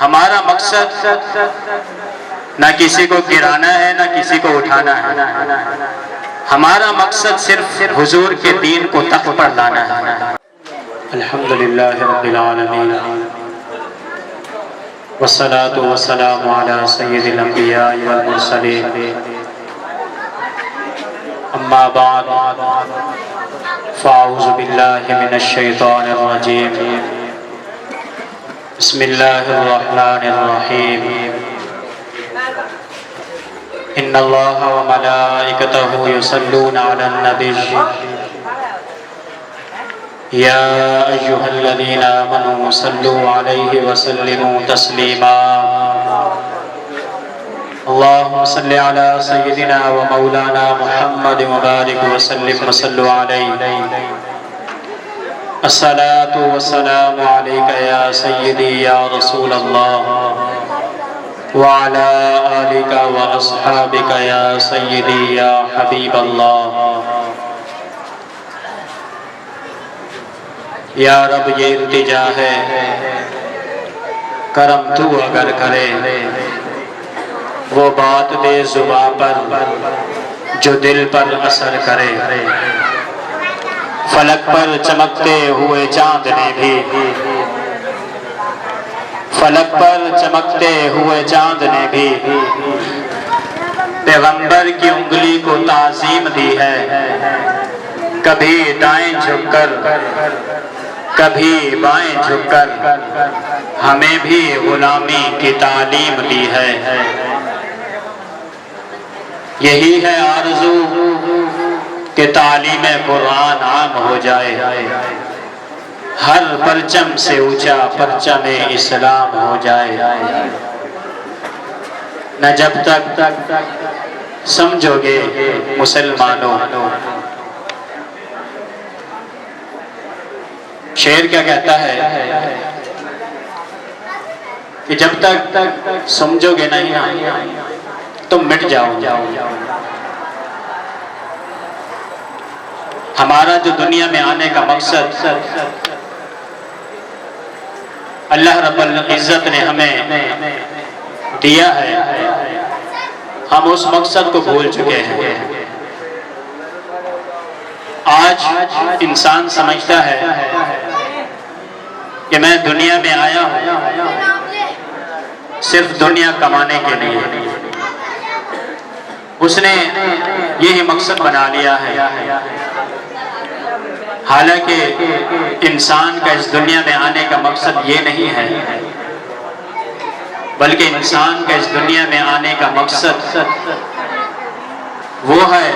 ہمارا مقصد نہ کسی کو گرانا ہے نہ کسی کو اٹھانا ہے، ہمارا مقصد صرف حضور کے دین کو تخت پر لانا ہے۔ الحمدللہ رب العالمین والصلاة والسلام علی سید الانبیاء والمرسلین، اما بعد فاعوذ باللہ من الشیطان الرجیم، بسم اللہ الرحمن الرحیم، ان اللہ وملائکتہ یصلون علی النبی یا ایہا الذین آمنوا صلوا علیہ وسلموا تسلیما، اللہم صل علی سیدنا و مولانا محمد مبارک وسلم وصلوا علیہ، الصلاة والسلام علیکہ یا سیدی یا رسول اللہ، وعلی آلکہ و اصحابکہ یا سیدی یا حبیب اللہ۔ یا رب یہ التجا ہے، کرم تو اگر کرے وہ بات دے زباں پر جو دل پر اثر کرے، فلک پر چمکتے ہوئے چاند نے بھی، فلک پر چمکتے ہوئے چاند نے بھی پیغمبر کی انگلی کو تعظیم دی ہے، کبھی دائیں جھک کر کبھی بائیں جھک کر ہمیں بھی غلامی کی تعلیم دی ہے۔ یہی ہے آرزو کہ تعلیم قرآن عام ہو جائے، ہر پرچم سے اونچا پرچم اسلام ہو جائے۔ نہ جب تک سمجھو گے مسلمانوں، شعر کیا کہتا ہے کہ جب تک سمجھو گے نہیں نا تم مٹ جاؤ۔ ہمارا جو دنیا میں آنے کا مقصد اللہ رب العزت نے ہمیں دیا ہے، ہم اس مقصد کو بھول چکے ہیں۔ آج انسان سمجھتا ہے کہ میں دنیا میں آیا ہوں صرف دنیا کمانے کے لیے، اس نے یہی مقصد بنا لیا ہے۔ حالانکہ انسان کا اس دنیا میں آنے کا مقصد یہ نہیں ہے، بلکہ انسان کا اس دنیا میں آنے کا مقصد وہ ہے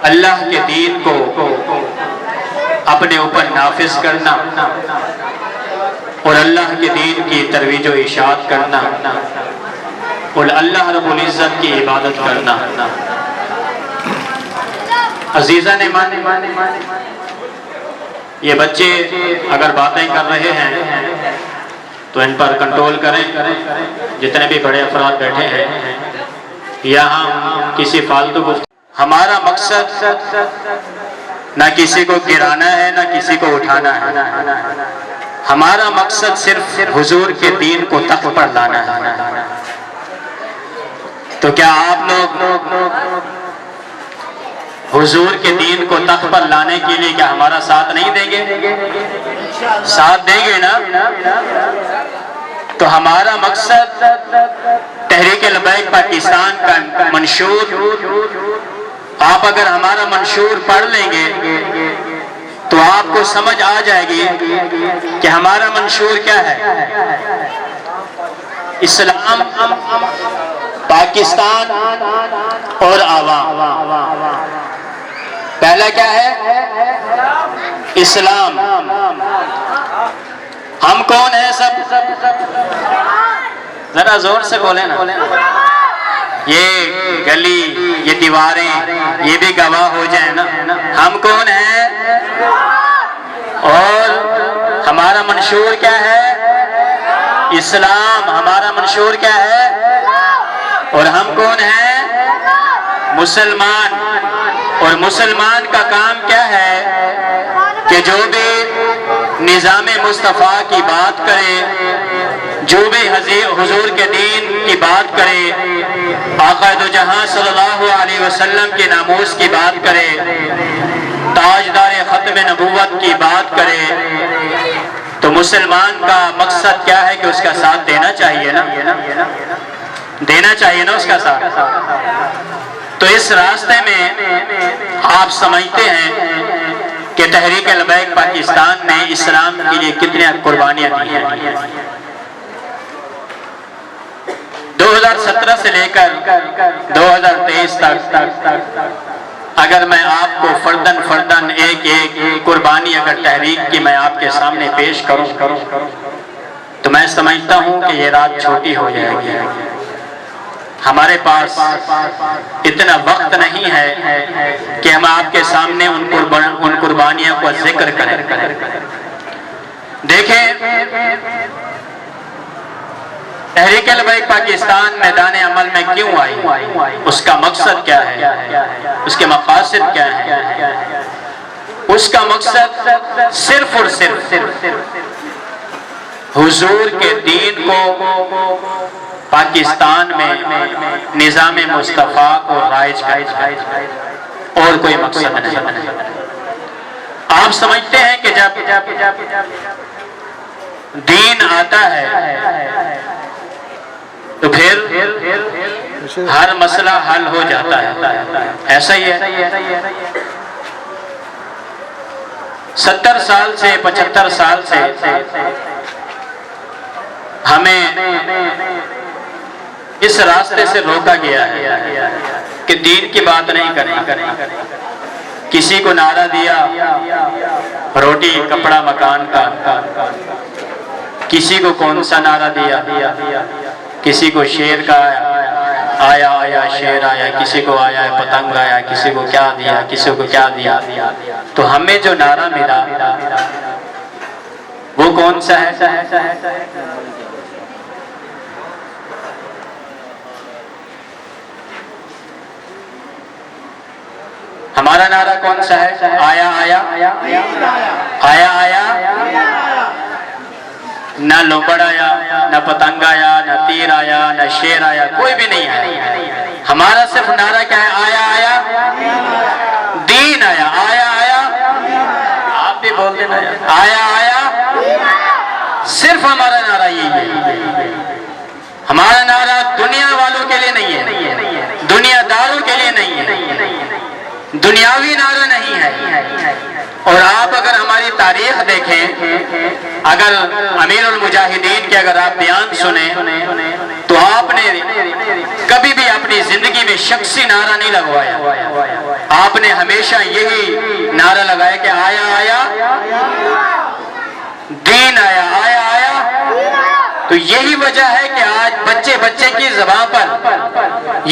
اللہ کے دین کو اپنے اوپر نافذ کرنا اور اللہ کے دین کی ترویج و اشاعت کرنا اور اللہ رب العزت کی عبادت کرنا۔ عزیزان ایمان، یہ بچے اگر باتیں کر رہے ہیں تو ان پر کنٹرول کریں، جتنے بھی بڑے افراد بیٹھے ہیں، یہاں کسی فالتو گفتگو۔ ہمارا مقصد نہ کسی کو گرانا ہے نہ کسی کو اٹھانا ہے، ہمارا مقصد صرف حضور کے دین کو تخت پر لانا ہے۔ تو کیا آپ لوگ حضور کے دین کو تخت پر لانے کے لیے کیا ہمارا ساتھ نہیں دیں گے؟ ساتھ دیں گے نا؟ تو ہمارا مقصد تحریک لبیک پاکستان کا منشور، آپ اگر ہمارا منشور پڑھ لیں گے تو آپ کو سمجھ آ جائے گی کہ ہمارا منشور کیا ہے۔ اسلام، پاکستان اور عوام۔ پہلا کیا ہے؟ اسلام۔ ہم کون ہیں سب؟ ذرا زور سے بولیں نا۔ یہ گلی، یہ دیواریں، یہ بھی گواہ ہو جائیں نا۔ ہم کون ہیں اور ہمارا منشور کیا ہے؟ اسلام۔ ہمارا منشور کیا ہے؟ اور ہم کون ہیں؟ مسلمان۔ اور مسلمان کا کام کیا ہے کہ جو بھی نظام مصطفیٰ کی بات کرے حضور کے دین کی بات کرے، آقا دو جہاں صلی اللہ علیہ وسلم کے ناموس کی بات کرے، تاجدار ختم نبوت کی بات کرے، تو مسلمان کا مقصد کیا ہے کہ اس کا ساتھ دینا چاہیے نا، دینا چاہیے نا اس کا ساتھ۔ تو اس راستے میں آپ سمجھتے ہیں کہ تحریک لبیک پاکستان نے اسلام کے لیے کتنی قربانیاں دی ہیں۔ 2017 سے لے کر 2023 تک اگر میں آپ کو فردن ایک قربانی اگر تحریک کی میں آپ کے سامنے پیش کروں تو میں سمجھتا ہوں کہ یہ رات چھوٹی ہو جائے گی۔ ہمارے پاس اتنا وقت نہیں ہے کہ ہم آپ کے سامنے ان قربانیوں کو ذکر کریں۔ دیکھیں تحریک لبیک پاکستان میدان عمل میں کیوں آئی، اس کا مقصد کیا ہے، اس کے مقاصد کیا ہیں۔ اس کا مقصد صرف اور صرف حضور کے دین کو پاکستان میں نظام مصطفیٰ کو رائج کرنا، اور کوئی مقصد نہیں۔ آپ سمجھتے ہیں کہ جب دین آتا ہے تو پھر ہر مسئلہ حل ہو جاتا ہے، ایسا ہی ہے۔ 70 سال سے 75 سال سے ہمیں اس راستے سے روکا گیا ہے کہ دین کی بات نہیں کریں۔ کسی کو نعرہ دیا روٹی کپڑا مکان کا، کسی کو کون سا نعرہ دیا، کسی کو شیر کا آیا شیر آیا، کسی کو آیا پتنگ آیا، کسی کو کیا دیا، کسی کو کیا دیا۔ تو ہمیں جو نعرہ ملا وہ کون سا ہے؟ ہمارا نعرہ کون سا ہے؟ آیا آیا آیا آیا، نہ لوبڑ آیا، نہ پتنگ آیا، نہ تیر آیا، نہ شیر آیا، کوئی بھی نہیں ہے۔ ہمارا صرف نعرہ کیا ہے؟ آیا آیا دین آیا، آیا آیا، آپ بھی بول دینا آیا آیا، صرف ہمارا نعرہ یہی ہے۔ ہمارا نعرہ دنیا والوں کے لیے نہیں ہے، دنیا داروں کے لیے نہیں ہے، دنیاوی نعرہ نہیں ہے۔ اور آپ اگر ہماری تاریخ دیکھیں، اگر امیر المجاہدین کے اگر آپ بیان سنیں تو آپ نے کبھی بھی اپنی زندگی میں شخصی نعرہ نہیں لگوایا، آپ نے ہمیشہ یہی نعرہ لگایا کہ آیا آیا دین آیا، آیا آیا۔ تو یہی وجہ ہے کہ آج بچے کی زبان پر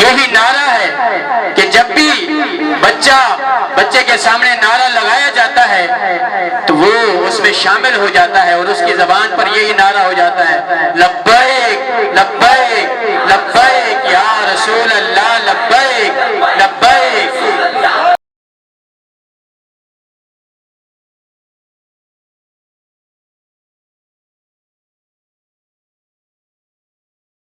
یہی نعرہ ہے کہ جب بھی بچے کے سامنے نعرہ لگایا جاتا ہے تو وہ اس میں شامل ہو جاتا ہے، اور اس کی زبان پر یہی نعرہ ہو جاتا ہے، لبیک لبیک لبیک